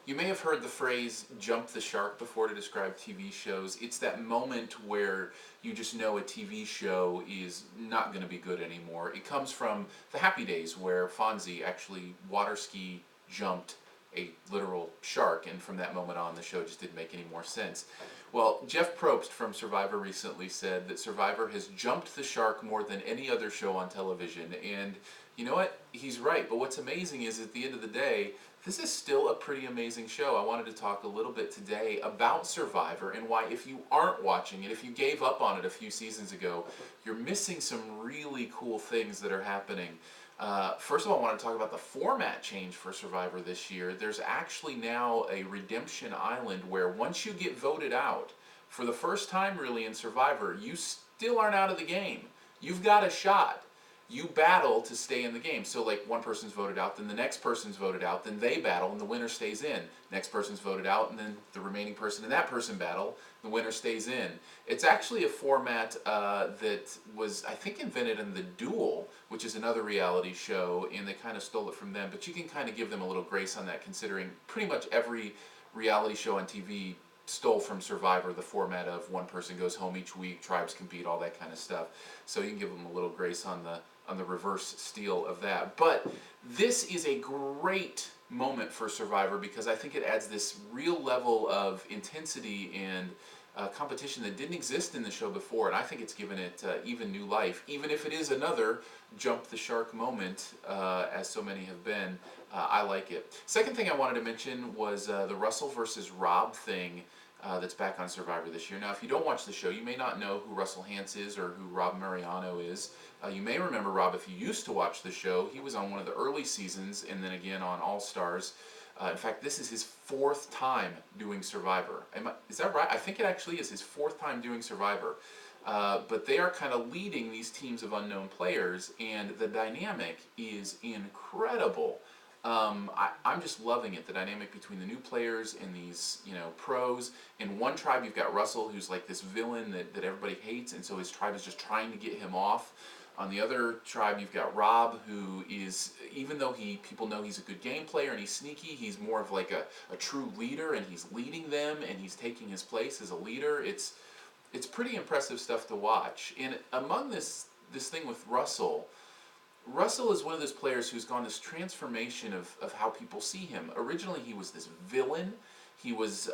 You may have heard the phrase jump the shark before to describe TV shows. It's that moment where you just know a TV show is not going to be good anymore. It comes from the Happy Days where Fonzie actually water ski jumped a literal shark, and from that moment on the show just didn't make any more sense. Well, Jeff Probst from Survivor recently said that Survivor has jumped the shark more than any other show on television, and you know what? He's right, but what's amazing is at the end of the day, this is still a pretty amazing show. I wanted to talk a little bit today about Survivor and why, if you aren't watching it, if you gave up on it a few seasons ago, you're missing some really cool things that are happening. First of all, I want to talk about the format change for Survivor this year. There's actually now a redemption island where once you get voted out, for the first time really in Survivor, you still aren't out of the game. You've got a shot. You battle to stay in the game. So like one person's voted out, then the next person's voted out, then they battle and the winner stays in. Next person's voted out and then the remaining person and that person battle, the winner stays in. It's actually a format that was, I think, invented in The Duel, which is another reality show, and they kind of stole it from them. But you can kind of give them a little grace on that, considering pretty much every reality show on TV stole from Survivor the format of one person goes home each week, tribes compete, all that kind of stuff. So you can give them a little grace on the reverse steal of that. But this is a great moment for Survivor because I think it adds this real level of intensity and competition that didn't exist in the show before, and I think it's given it even new life, even if it is another jump the shark moment, as so many have been. I like it. Second thing I wanted to mention was the Russell versus Rob thing that's back on Survivor this year. Now, if you don't watch the show, you may not know who Russell Hantz is or who Rob Mariano is. You may remember Rob if you used to watch the show. He was on one of the early seasons and then again on All Stars. In fact, this is his fourth time doing Survivor. Is that right? I think it actually is his fourth time doing Survivor. But they are kind of leading these teams of unknown players, and the dynamic is incredible. I'm just loving it, the dynamic between the new players and these, pros. In one tribe, you've got Russell, who's like this villain that everybody hates, and so his tribe is just trying to get him off. On the other tribe, you've got Rob, who is, even though people know he's a good game player and he's sneaky, he's more of like a true leader, and he's leading them, and he's taking his place as a leader. It's pretty impressive stuff to watch. And among this thing with Russell is one of those players who's gone this transformation of how people see him. Originally, he was this villain. He was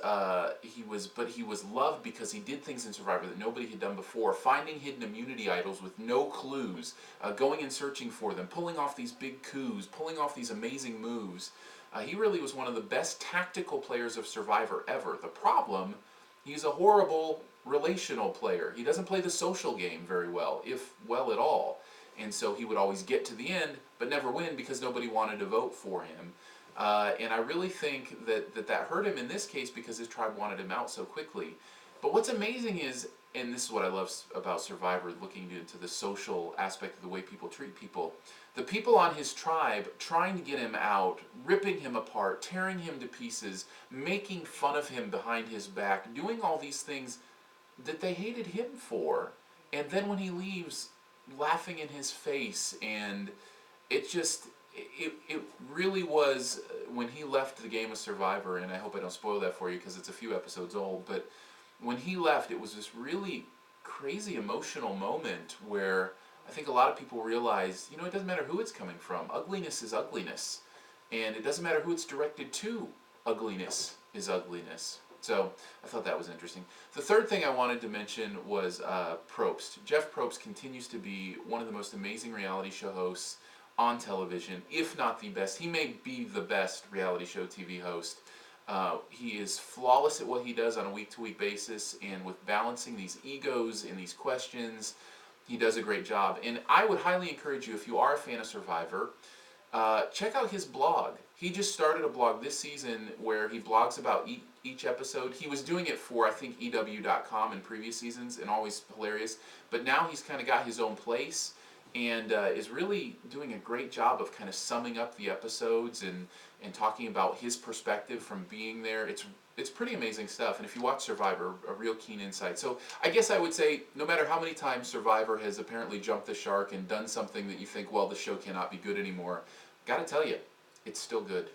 loved because he did things in Survivor that nobody had done before, finding hidden immunity idols with no clues, going and searching for them, pulling off these big coups, pulling off these amazing moves. He really was one of the best tactical players of Survivor ever. The problem, he's a horrible relational player. He doesn't play the social game very well, if well at all. And so he would always get to the end, but never win because nobody wanted to vote for him. And I really think that hurt him in this case because his tribe wanted him out so quickly. But what's amazing is, and this is what I love about Survivor, looking into the social aspect of the way people treat people, the people on his tribe trying to get him out, ripping him apart, tearing him to pieces, making fun of him behind his back, doing all these things that they hated him for. And then when he leaves, laughing in his face, and it really was, when he left the game of Survivor, and I hope I don't spoil that for you because it's a few episodes old, but when he left, it was this really crazy emotional moment where I think a lot of people realize, it doesn't matter who it's coming from. Ugliness is ugliness. And it doesn't matter who it's directed to. Ugliness is ugliness. So I thought that was interesting. The third thing I wanted to mention was Probst. Jeff Probst continues to be one of the most amazing reality show hosts on television, if not the best. He may be the best reality show TV host. He is flawless at what he does on a week-to-week basis, and with balancing these egos and these questions, he does a great job. And I would highly encourage you, if you are a fan of Survivor, check out his blog. He just started a blog this season where he blogs about each episode. He was doing it for, I think, EW.com in previous seasons, and always hilarious. But now he's kind of got his own place, and is really doing a great job of kind of summing up the episodes and talking about his perspective from being there. It's pretty amazing stuff, and if you watch Survivor, a real keen insight. So I guess I would say, no matter how many times Survivor has apparently jumped the shark and done something that you think, well, the show cannot be good anymore, gotta tell you, it's still good.